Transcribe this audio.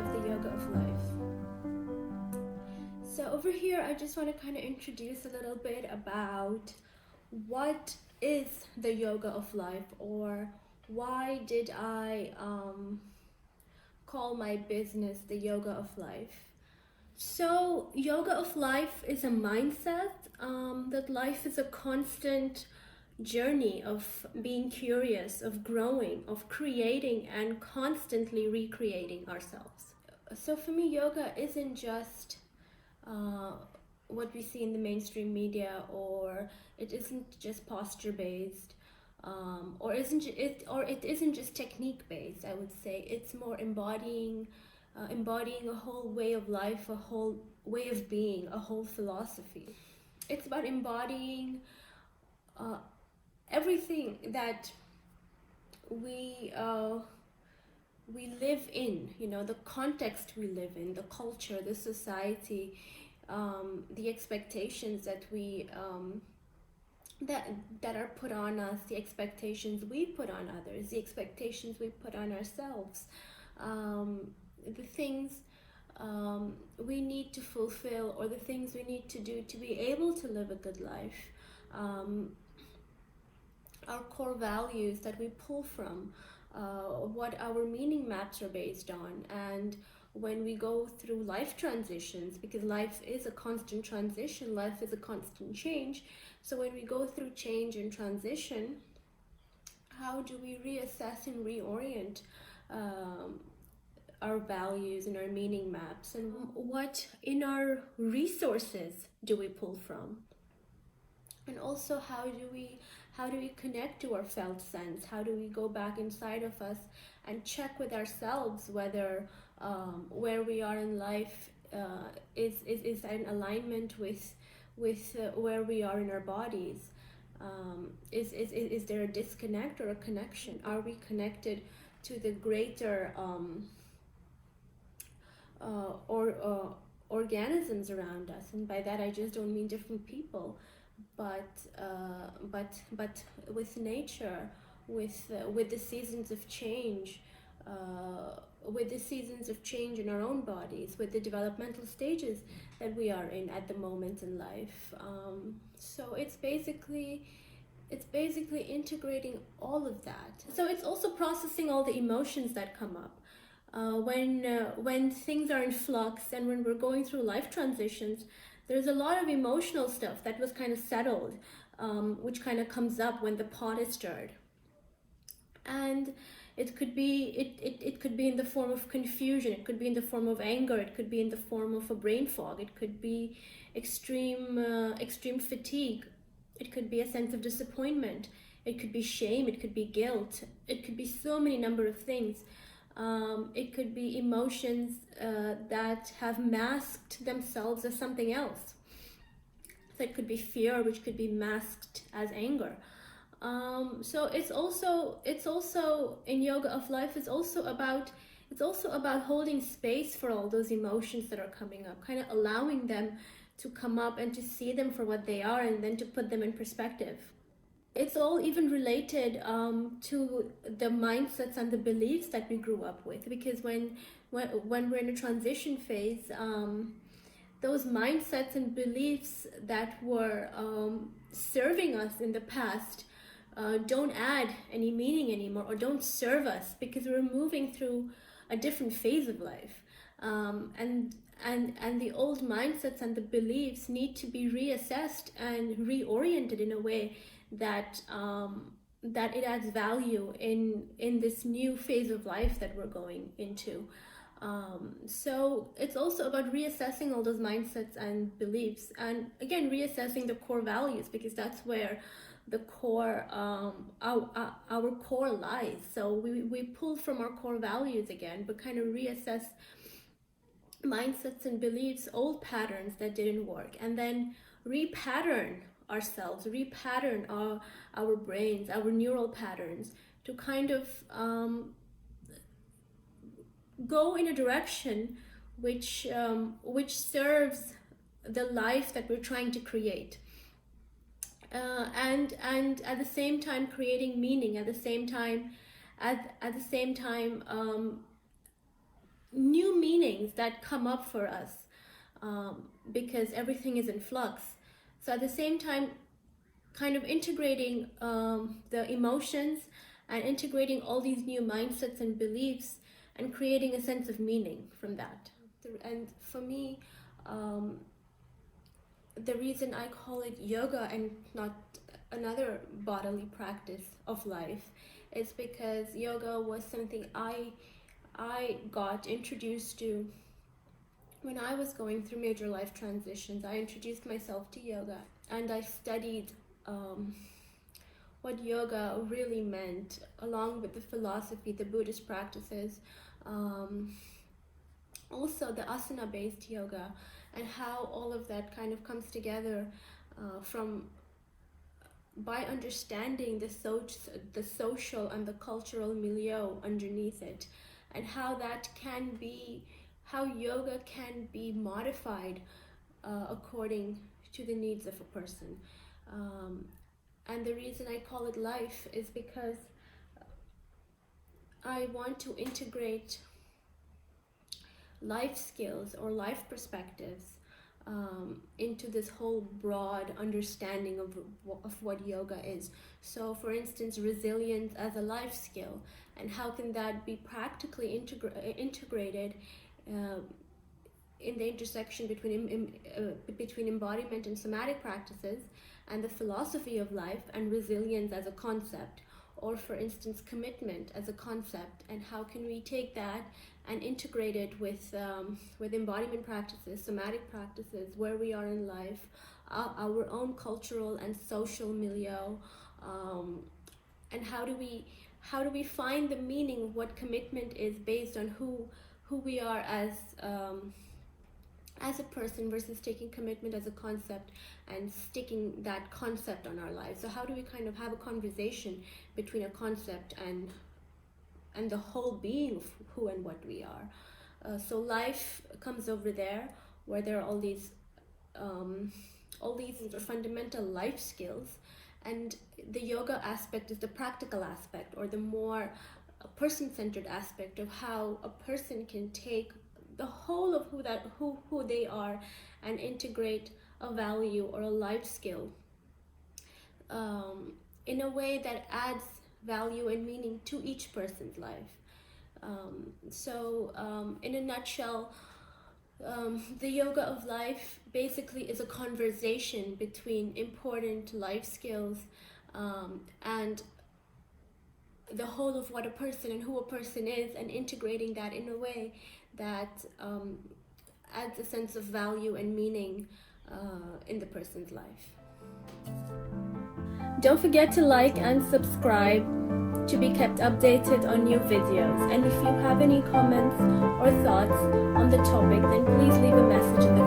of the Yoga of Life. So over here, I just want to kind of introduce a little bit about what is the Yoga of Life, or why did I call my business the Yoga of Life. So Yoga of Life is a mindset that life is a constant journey of being curious, of growing, of creating, and constantly recreating ourselves. So for me, yoga isn't just what we see in the mainstream media, or it isn't just posture based, or it isn't just technique based. I would say it's more embodying a whole way of life, a whole way of being, a whole philosophy. It's about embodying everything that we live in, the context we live in, the culture, the society, the expectations that we that are put on us, the expectations we put on others, the expectations we put on ourselves, the things we need to fulfill, or the things we need to do to be able to live a good life. Our core values that we pull from, what our meaning maps are based on. And when we go through life transitions, because life is a constant transition, life is a constant change. So when we go through change and transition, how do we reassess and reorient our values and our meaning maps, and what in our resources do we pull from? And also, how do we connect to our felt sense? How do we go back inside of us and check with ourselves whether where we are in life is in alignment with where we are in our bodies? Is there a disconnect or a connection? Are we connected to the greater organisms around us? And by that I just don't mean different people, but with nature, with the seasons of change, in our own bodies, with the developmental stages that we are in at the moment in life. So it's basically integrating all of that. So it's also processing all the emotions that come up when things are in flux, and when we're going through life transitions. There's a lot of emotional stuff that was kind of settled, which kind of comes up when the pot is stirred. And it could be it could be in the form of confusion, it could be in the form of anger, it could be in the form of a brain fog, it could be extreme fatigue, it could be a sense of disappointment, it could be shame, it could be guilt, it could be so many number of things. It could be emotions that have masked themselves as something else. So it could be fear, which could be masked as anger. So it's also in Yoga of Life, it's also about holding space for all those emotions that are coming up, kind of allowing them to come up and to see them for what they are, and then to put them in perspective. It's all even related to the mindsets and the beliefs that we grew up with, because when we're in a transition phase, those mindsets and beliefs that were serving us in the past don't add any meaning anymore, or don't serve us, because we're moving through a different phase of life, and the old mindsets and the beliefs need to be reassessed and reoriented in a way that it adds value in this new phase of life that we're going into. So it's also about reassessing all those mindsets and beliefs, and again reassessing the core values, because that's where the core our core lies. So we pull from our core values again, but kind of reassess mindsets and beliefs, old patterns that didn't work, and then repattern ourselves, repattern our brains, our neural patterns, to kind of go in a direction which serves the life that we're trying to create, and at the same time creating meaning, at the same time new meanings that come up for us, because everything is in flux. So at the same time, kind of integrating the emotions and integrating all these new mindsets and beliefs and creating a sense of meaning from that. And for me, the reason I call it yoga and not another bodily practice of life is because yoga was something I got introduced to when I was going through major life transitions. I introduced myself to yoga and I studied what yoga really meant, along with the philosophy, the Buddhist practices, also the asana-based yoga, and how all of that kind of comes together by understanding the social and the cultural milieu underneath it, and how yoga can be modified according to the needs of a person. And the reason I call it life is because I want to integrate life skills or life perspectives into this whole broad understanding of what yoga is. So for instance, resilience as a life skill, and how can that be practically integrated in the intersection between embodiment and somatic practices, and the philosophy of life, and resilience as a concept, or for instance commitment as a concept, and how can we take that and integrate it with embodiment practices, somatic practices, where we are in life, our own cultural and social milieu, and how do we find the meaning of what commitment is based on who we are as a person, versus taking commitment as a concept and sticking that concept on our lives. So how do we kind of have a conversation between a concept and the whole being of who and what we are? So life comes over there, where there are all these fundamental life skills, and the yoga aspect is the practical aspect, or the more person-centered aspect of how a person can take the whole of who they are and integrate a value or a life skill in a way that adds value and meaning to each person's life. In a nutshell, the yoga of life basically is a conversation between important life skills and the whole of what a person and who a person is, and integrating that in a way that adds a sense of value and meaning in the person's life. Don't forget to like and subscribe to be kept updated on new videos. And if you have any comments or thoughts on the topic, then please leave a message in the